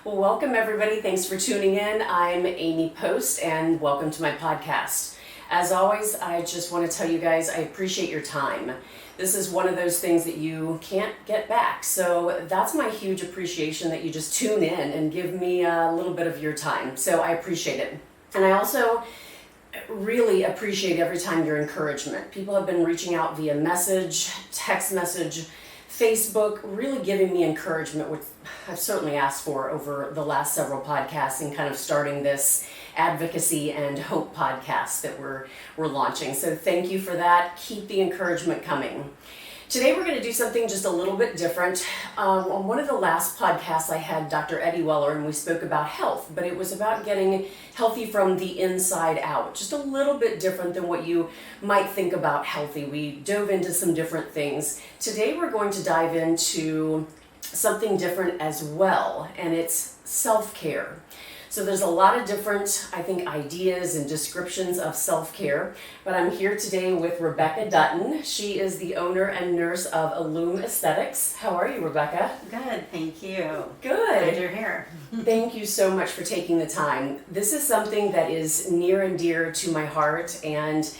Well, welcome everybody. Thanks for tuning in. I'm Amy Post and welcome to my podcast. As always, I just want to tell you guys I appreciate your time. This is one of those things that you can't get back. So that's my huge appreciation that you just tune in and give me a little bit of your time. So I appreciate it. And I also really appreciate every time your encouragement. People have been reaching out via message, text message, Facebook, really giving me encouragement, which I've certainly asked for over the last several podcasts and kind of starting this advocacy and hope podcast that we're launching. So thank you for that. Keep the encouragement coming. Today we're going to do something just a little bit different. On one of the last podcasts I had Dr. Eddie Weller and we spoke about health, but it was about getting healthy from the inside out. Just a little bit different than what you might think about healthy. We dove into some different things. Today we're going to dive into something different as well, and it's self-care. So there's a lot of different, I think, ideas and descriptions of self-care, but I'm here today with Rebecca Dutton. She is the owner and nurse of Illume Aesthetics. How are you, Rebecca? Good, thank you. Good. Glad you're here. Thank you so much for taking the time. This is something that is near and dear to my heart, and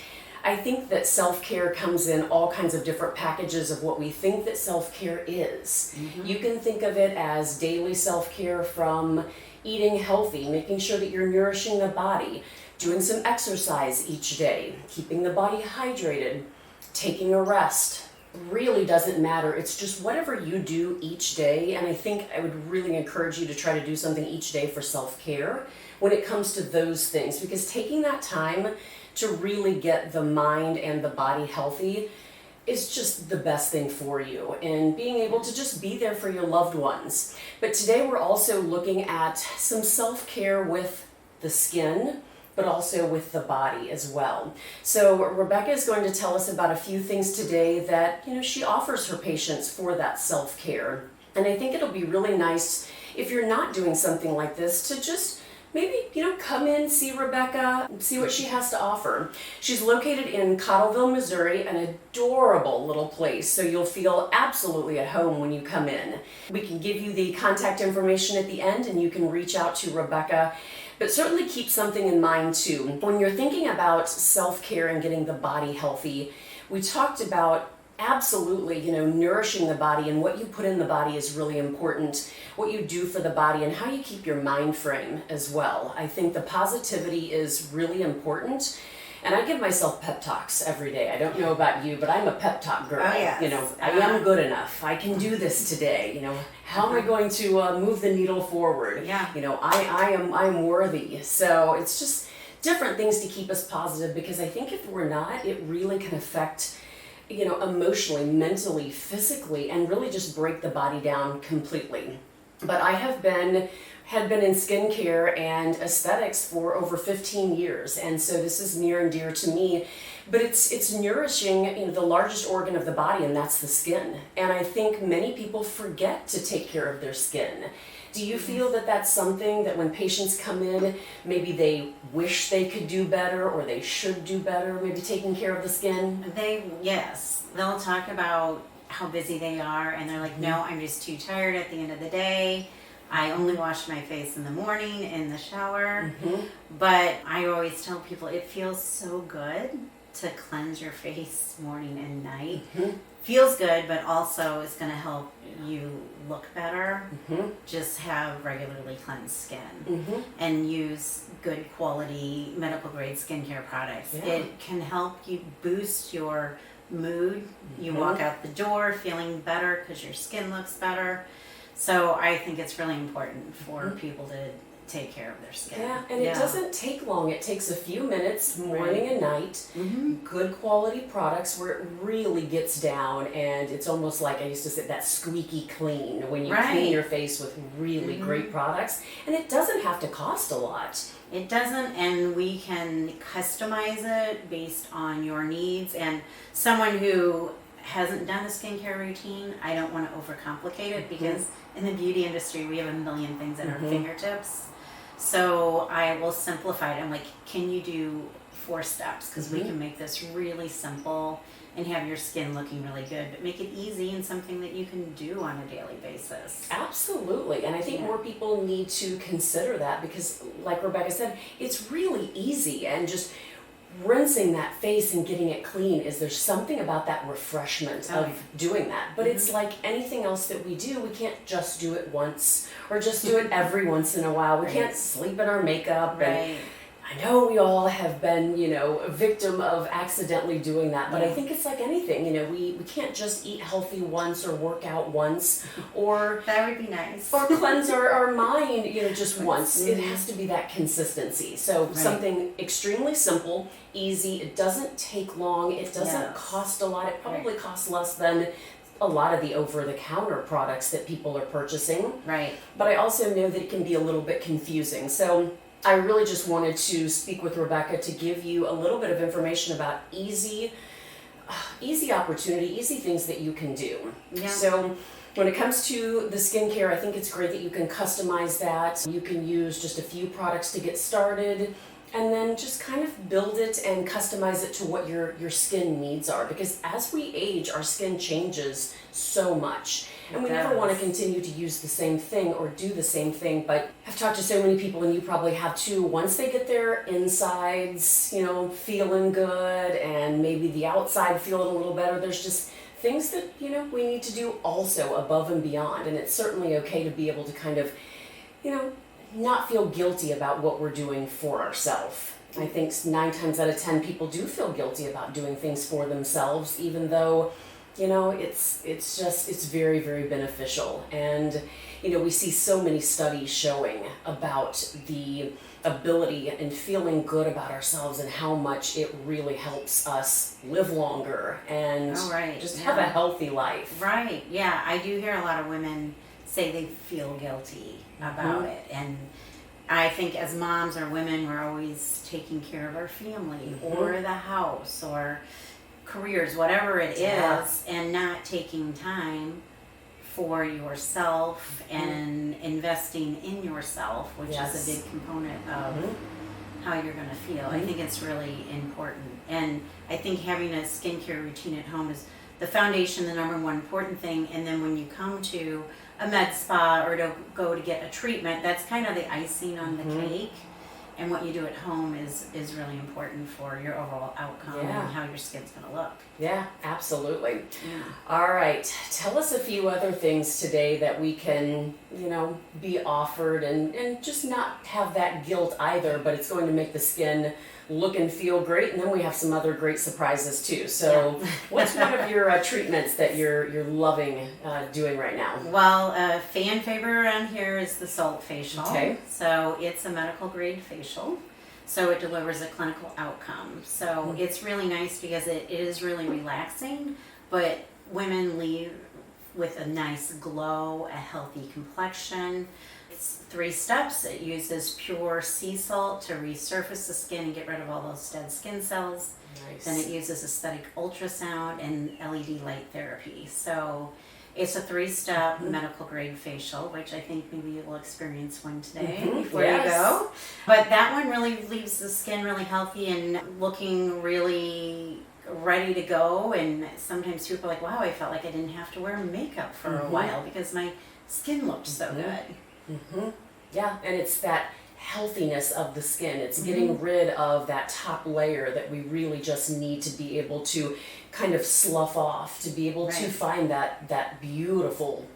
I think that self-care comes in all kinds of different packages of what we think that self-care is. Mm-hmm. You can think of it as daily self-care, from eating healthy, making sure that you're nourishing the body, doing some exercise each day, keeping the body hydrated, taking a rest. Really doesn't matter. It's just whatever you do each day. And I think I would really encourage you to try to do something each day for self-care when it comes to those things, because taking that time to really get the mind and the body healthy is just the best thing for you, and being able to just be there for your loved ones. But today we're also looking at some self-care with the skin, but also with the body as well. So Rebecca is going to tell us about a few things today that, she offers her patients for that self-care. And I think it'll be really nice if you're not doing something like this to just maybe, come in, see Rebecca, see what she has to offer. She's located in Cottleville, Missouri, an adorable little place, so you'll feel absolutely at home when you come in. We can give you the contact information at the end and you can reach out to Rebecca, but certainly keep something in mind too. When you're thinking about self-care and getting the body healthy, we talked about absolutely, nourishing the body, and what you put in the body is really important. What you do for the body and how you keep your mind frame as well. I think the positivity is really important. And I give myself pep talks every day. I don't know about you, but I'm a pep talk girl. Oh, yes. I am good enough. I can do this today. How am I going to move the needle forward? Yeah. I'm worthy. So it's just different things to keep us positive, because I think if we're not, it really can affect emotionally, mentally, physically, and really just break the body down completely. But I had been in skincare and aesthetics for over 15 years, and so this is near and dear to me. But it's nourishing, the largest organ of the body, and that's the skin. And I think many people forget to take care of their skin. Do you feel that that's something that when patients come in, maybe they wish they could do better, or they should do better, maybe taking care of the skin? Yes. They'll talk about how busy they are, and they're like, no, I'm just too tired at the end of the day. I only wash my face in the morning in the shower. Mm-hmm. But I always tell people it feels so good to cleanse your face morning and night. Mm-hmm. Feels good, but also it's going to help you look better. Mm-hmm. Just have regularly cleansed skin. Mm-hmm. And use good quality medical grade skincare products. Yeah. It can help you boost your mood. Mm-hmm. You walk out the door feeling better because your skin looks better. So I think it's really important for people to take care of their skin. Yeah, and it doesn't take long. It takes a few minutes, morning and night. Mm-hmm. Good quality products where it really gets down, and it's almost like, I used to say, that squeaky clean when you clean your face with really great products. And it doesn't have to cost a lot. It doesn't, and we can customize it based on your needs. And someone who hasn't done a skincare routine, I don't want to overcomplicate it, because in the beauty industry we have a million things at our fingertips. So I will simplify it. I'm like, can you do 4 steps? Because we can make this really simple and have your skin looking really good, but make it easy and something that you can do on a daily basis. Absolutely. And I think more people need to consider that because, like Rebecca said, it's really easy, and just rinsing that face and getting it clean there's something about that refreshment of doing that. But it's like anything else that we do, we can't just do it once or just do it every once in a while. We can't sleep in our makeup. And I know we all have been, a victim of accidentally doing that, but I think it's like anything, we can't just eat healthy once or work out once or that would be nice. Or cleanse our mind, just once. It has to be that consistency. So something extremely simple, easy, it doesn't take long, it doesn't cost a lot, it probably costs less than a lot of the over-the-counter products that people are purchasing. Right. But I also know that it can be a little bit confusing. So I really just wanted to speak with Rebecca to give you a little bit of information about easy opportunity, easy things that you can do. Yeah. So when it comes to the skincare, I think it's great that you can customize that. You can use just a few products to get started, and then just kind of build it and customize it to what your skin needs are. Because as we age, our skin changes so much. And we never want to continue to use the same thing or do the same thing. But I've talked to so many people, and you probably have too, once they get their insides, feeling good, and maybe the outside feeling a little better, there's just things that, we need to do also above and beyond. And it's certainly okay to be able to kind of, not feel guilty about what we're doing for ourselves. I think 9 times out of 10 people do feel guilty about doing things for themselves, even though it's very, very beneficial. And, we see so many studies showing about the ability and feeling good about ourselves and how much it really helps us live longer and just have a healthy life. Right. Yeah. I do hear a lot of women say they feel guilty about it. And I think as moms or women, we're always taking care of our family or the house or careers, whatever it is, and not taking time for yourself and investing in yourself, which is a big component of how you're going to feel. I think it's really important. And I think having a skincare routine at home is the foundation, the number one important thing. And then when you come to a med spa or to go to get a treatment, that's kind of the icing on the cake. And what you do at home is really important for your overall outcome and how your skin's going to look. Yeah, absolutely. Yeah. All right. Tell us a few other things today that we can, be offered and just not have that guilt either, but it's going to make the skin look and feel great. And then we have some other great surprises too. So what's one of your treatments that you're loving doing right now? Well, a fan favorite around here is the salt facial. Okay. So it's a medical grade facial. So it delivers a clinical outcome. So it's really nice because it is really relaxing, but women leave with a nice glow, a healthy complexion. It's 3 steps. It uses pure sea salt to resurface the skin and get rid of all those dead skin cells. Nice. Then it uses aesthetic ultrasound and LED light therapy. So it's a 3-step medical grade facial, which I think maybe you'll experience one today before you go. But that one really leaves the skin really healthy and looking really ready to go. And sometimes people are like, wow, I felt like I didn't have to wear makeup for a while because my skin looked so good. Yeah, and it's that healthiness of the skin. It's getting rid of that top layer that we really just need to be able to kind of slough off, to be able to find that beautiful,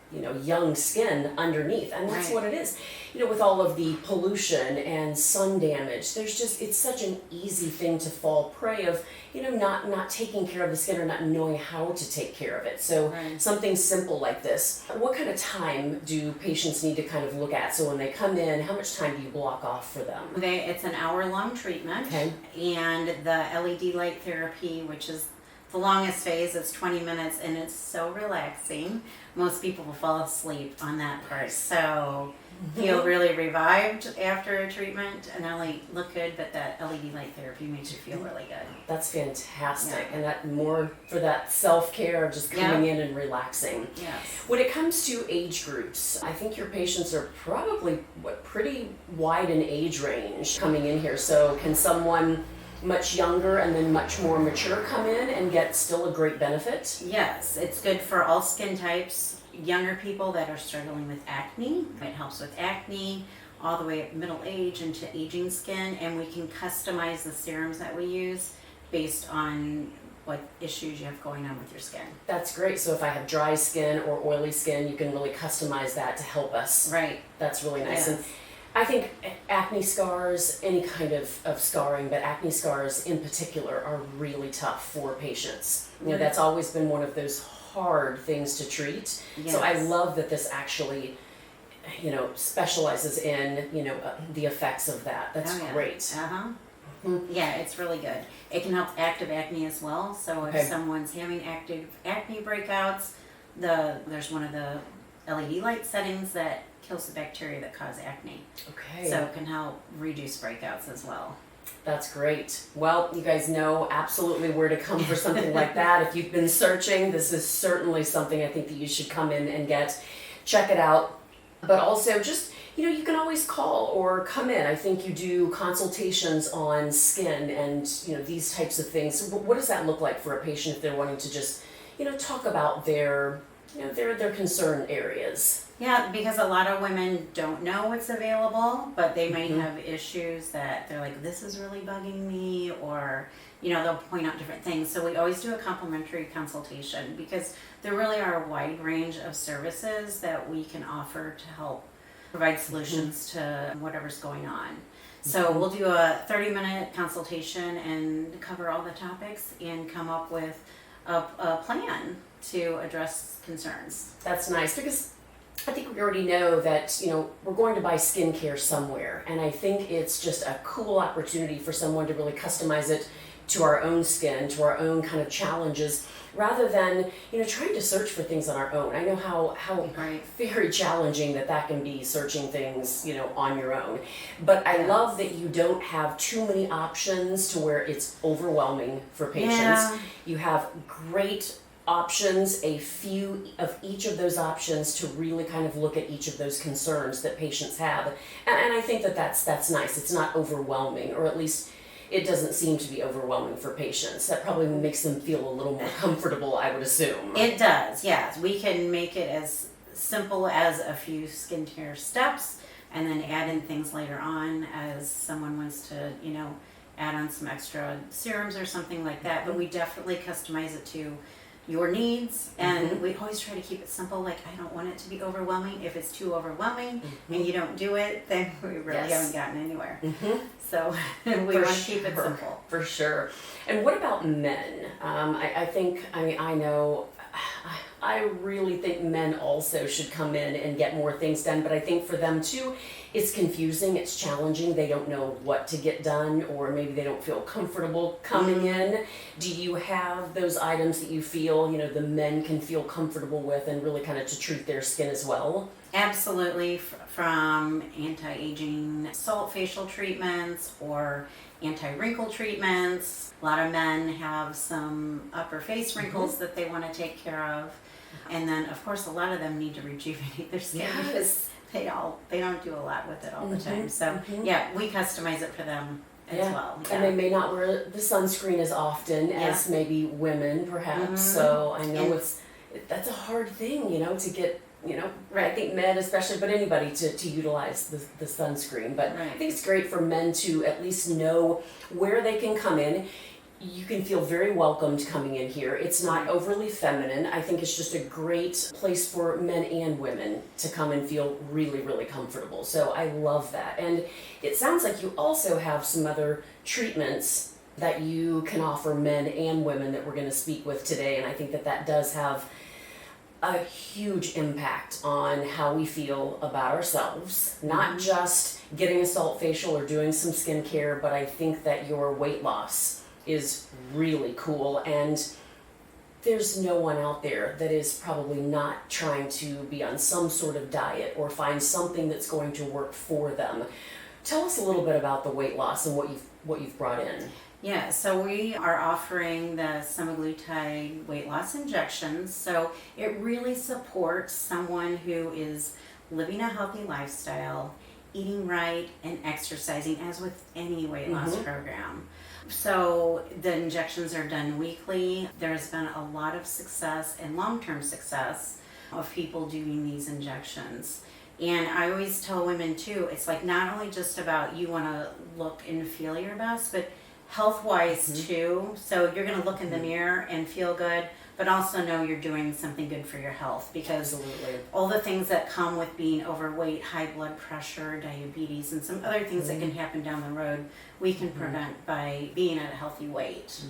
young skin underneath. And that's what it is. With all of the pollution and sun damage, it's such an easy thing to fall prey of, not taking care of the skin or not knowing how to take care of it. So something simple like this. What kind of time do patients need to kind of look at? So when they come in, how much time do you block off for them? It's an hour-long treatment. And the LED light therapy, which is the longest phase, is 20 minutes, and it's so relaxing. Most people will fall asleep on that part. So feel really revived after a treatment and not only look good, but that LED light therapy makes you feel really good. That's fantastic. And that more for that self-care, just coming in and relaxing. Yes. When it comes to age groups, I think your patients are probably pretty wide in age range coming in here. So can someone much younger and then much more mature come in and get still a great benefit? Yes, it's good for all skin types. Younger people that are struggling with acne, it helps with acne, all the way up middle age into aging skin, and we can customize the serums that we use based on what issues you have going on with your skin. That's great. So if I have dry skin or oily skin, you can really customize that to help us. Right. That's really nice. Yes. And I think acne scars, any kind of scarring, but acne scars in particular are really tough for patients. You know, that's always been one of those hard things to treat. Yes. So I love that this actually, you know, specializes in, you know, the effects of that. That's great. Uh-huh. Yeah, it's really good. It can help active acne as well. So if someone's having active acne breakouts, there's one of the LED light settings that kills the bacteria that cause acne. Okay. So it can help reduce breakouts as well. That's great. Well, you guys know absolutely where to come for something like that. If you've been searching, this is certainly something I think that you should come in and get. Check it out. But also just, you know, you can always call or come in. I think you do consultations on skin and, you know, these types of things. What does that look like for a patient if they're wanting to just, you know, talk about their, you know, their concern areas? Yeah, because a lot of women don't know what's available, but they might have issues that they're like, this is really bugging me, or, you know, they'll point out different things. So we always do a complimentary consultation because there really are a wide range of services that we can offer to help provide solutions to whatever's going on. So we'll do a 30-minute consultation and cover all the topics and come up with a plan to address concerns. That's nice because I think we already know that, you know, we're going to buy skincare somewhere, and I think it's just a cool opportunity for someone to really customize it to our own skin, to our own kind of challenges, rather than, you know, trying to search for things on our own. I know how very challenging that can be, searching things, you know, on your own. But I love that you don't have too many options to where it's overwhelming for patients. Yeah. You have great options, a few of each of those options to really kind of look at each of those concerns that patients have. And I think that's nice. It's not overwhelming, or at least it doesn't seem to be overwhelming for patients. That probably makes them feel a little more comfortable, I would assume. It does, yes. We can make it as simple as a few skincare steps and then add in things later on as someone wants to, you know, add on some extra serums or something like that. But we definitely customize it to your needs, and we always try to keep it simple. Like, I don't want it to be overwhelming. If it's too overwhelming and you don't do it, then we really haven't gotten anywhere. So we want to keep it simple. For sure. And what about men? I really think men also should come in and get more things done, but I think for them too, it's confusing, it's challenging, they don't know what to get done, or maybe they don't feel comfortable coming in. Do you have those items that you feel, you know, the men can feel comfortable with and really kind of to treat their skin as well? Absolutely, from anti-aging salt facial treatments or anti-wrinkle treatments. A lot of men have some upper face wrinkles that they want to take care of. And then, of course, a lot of them need to rejuvenate their skin because they don't do a lot with it all the time. So, yeah, we customize it for them as well. Yeah. And they may not wear the sunscreen as often as maybe women, perhaps. So I know that's a hard thing, you know, to get, you know, I think men especially, but anybody to utilize the sunscreen. But I think it's great for men to at least know where they can come in. You can feel very welcomed coming in here. It's not overly feminine. I think it's just a great place for men and women to come and feel really, really comfortable. So I love that. And it sounds like you also have some other treatments that you can offer men and women that we're going to speak with today. And I think that does have a huge impact on how we feel about ourselves. Not just getting a salt facial or doing some skincare, but I think that your weight loss is really cool, and there's no one out there that is probably not trying to be on some sort of diet or find something that's going to work for them. Tell us a little bit about the weight loss and what you've brought in. Yeah, so we are offering the semaglutide weight loss injections. So it really supports someone who is living a healthy lifestyle eating right, and exercising, as with any weight loss program. So the injections are done weekly. There's been a lot of success and long-term success of people doing these injections. And I always tell women too, it's like not only just about you want to look and feel your best, but health-wise too. So you're going to look in the mirror and feel good, but also know you're doing something good for your health, because all the things that come with being overweight, high blood pressure, diabetes, and some other things that can happen down the road, we can prevent by being at a healthy weight.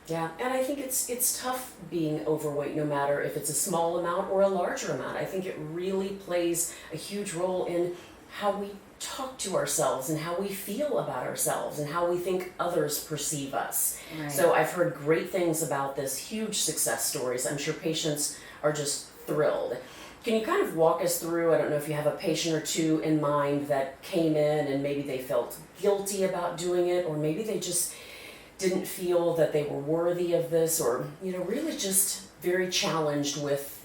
Yeah, and I think it's tough being overweight, no matter if it's a small amount or a larger amount. I think it really plays a huge role in how we talk to ourselves and how we feel about ourselves and how we think others perceive us. Right. So I've heard great things about this, huge success stories. I'm sure patients are just thrilled. Can you kind of walk us through, I don't know if you have a patient or two in mind that came in and maybe they felt guilty about doing it, or maybe they just didn't feel that they were worthy of this, or really just very challenged with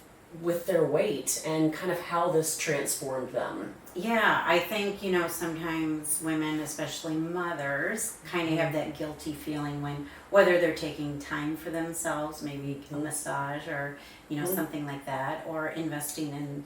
their weight, and kind of how this transformed them? Yeah, I think, sometimes women, especially mothers, kind of have that guilty feeling when, whether they're taking time for themselves, maybe a massage or, something like that, or investing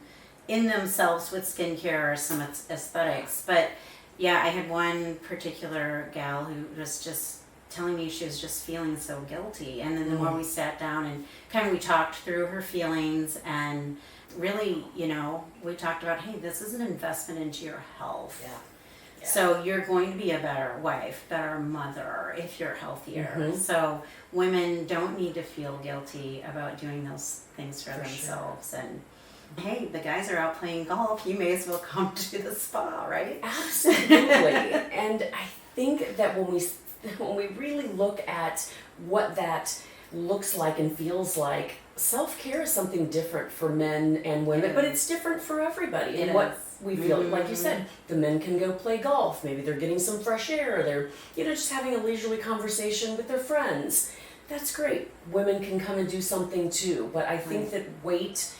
in themselves with skincare or some aesthetics. But yeah, I had one particular gal who was just telling me she was just feeling so guilty. And then the more we sat down and kind of we talked through her feelings, and really, we talked about, hey, this is an investment into your health. Yeah. So you're going to be a better wife, better mother if you're healthier. So women don't need to feel guilty about doing those things for themselves. Sure. And hey, the guys are out playing golf. You may as well come to the spa, right? Absolutely. And I think that when we really look at what that looks like and feels like, self-care is something different for men and women, but it's different for everybody. And what we feel, like you said, the men can go play golf. Maybe they're getting some fresh air, or they're, just having a leisurely conversation with their friends. That's great. Women can come and do something too. But I think that weight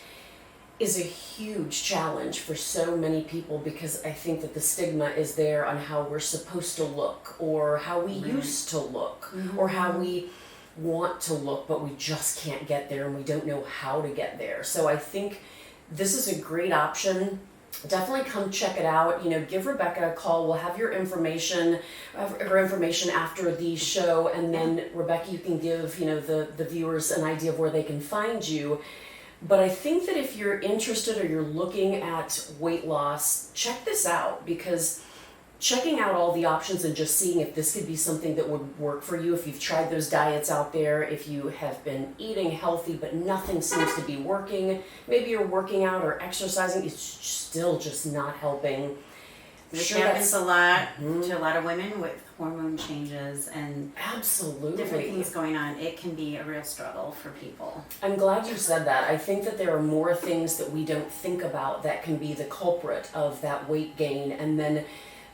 is a huge challenge for so many people, because I think that the stigma is there on how we're supposed to look, or how we used to look, or how we want to look, but we just can't get there, and we don't know how to get there. So I think this is a great option. Definitely come check it out. Give Rebecca a call. We'll have her information after the show, and then Rebecca, you can give the viewers an idea of where they can find you. But I think that if you're interested or you're looking at weight loss, check this out, because checking out all the options and just seeing if this could be something that would work for you, if you've tried those diets out there, if you have been eating healthy but nothing seems to be working, maybe you're working out or exercising, it's still just not helping. This happens a lot to a lot of women with hormone changes and absolutely different things going on. It can be a real struggle for people. I'm glad you said that. I think that there are more things that we don't think about that can be the culprit of that weight gain, and then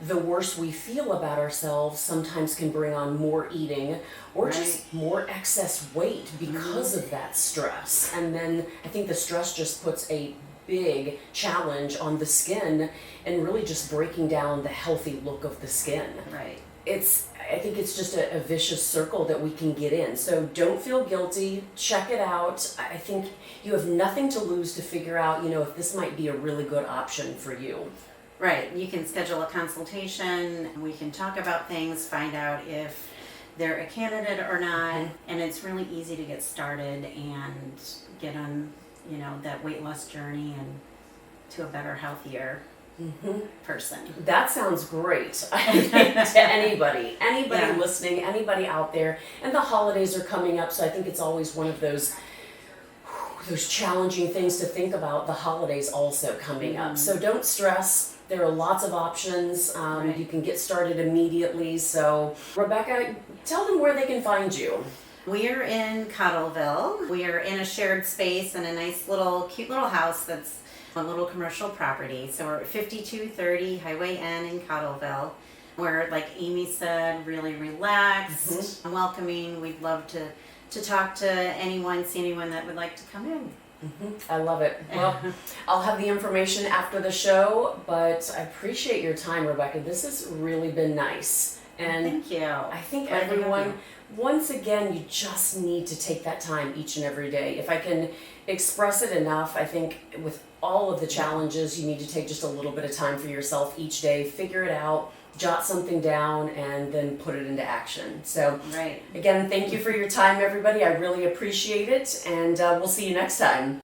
the worse we feel about ourselves sometimes can bring on more eating or just more excess weight because of that stress. And then I think the stress just puts a big challenge on the skin and really just breaking down the healthy look of the skin. Right. I think it's just a vicious circle that we can get in. So don't feel guilty. Check it out. I think you have nothing to lose to figure out, if this might be a really good option for you. Right. You can schedule a consultation. We can talk about things, find out if they're a candidate or not. And it's really easy to get started and get on, that weight loss journey and to a better, healthier person. That sounds great. I think to anybody listening, anybody out there. And the holidays are coming up, so I think it's always one of those challenging things to think about, the holidays also coming up. So don't stress. There are lots of options. You can get started immediately. So Rebecca, tell them where they can find you. We are in Cottleville. We are in a shared space in a nice cute little house that's a little commercial property. So we're at 5230 Highway N in Cottleville. We're, like Amy said, really relaxed and welcoming. We'd love to talk to anyone, see anyone that would like to come in. I love it. Well, I'll have the information after the show, but I appreciate your time, Rebecca. This has really been nice. And thank you. I think Glad to have everyone, you. once again, you just need to take that time each and every day. If I can express it enough, I think with all of the challenges, you need to take just a little bit of time for yourself each day, figure it out, jot something down, and then put it into action. So Right. again, thank you for your time, everybody. I really appreciate it, and we'll see you next time.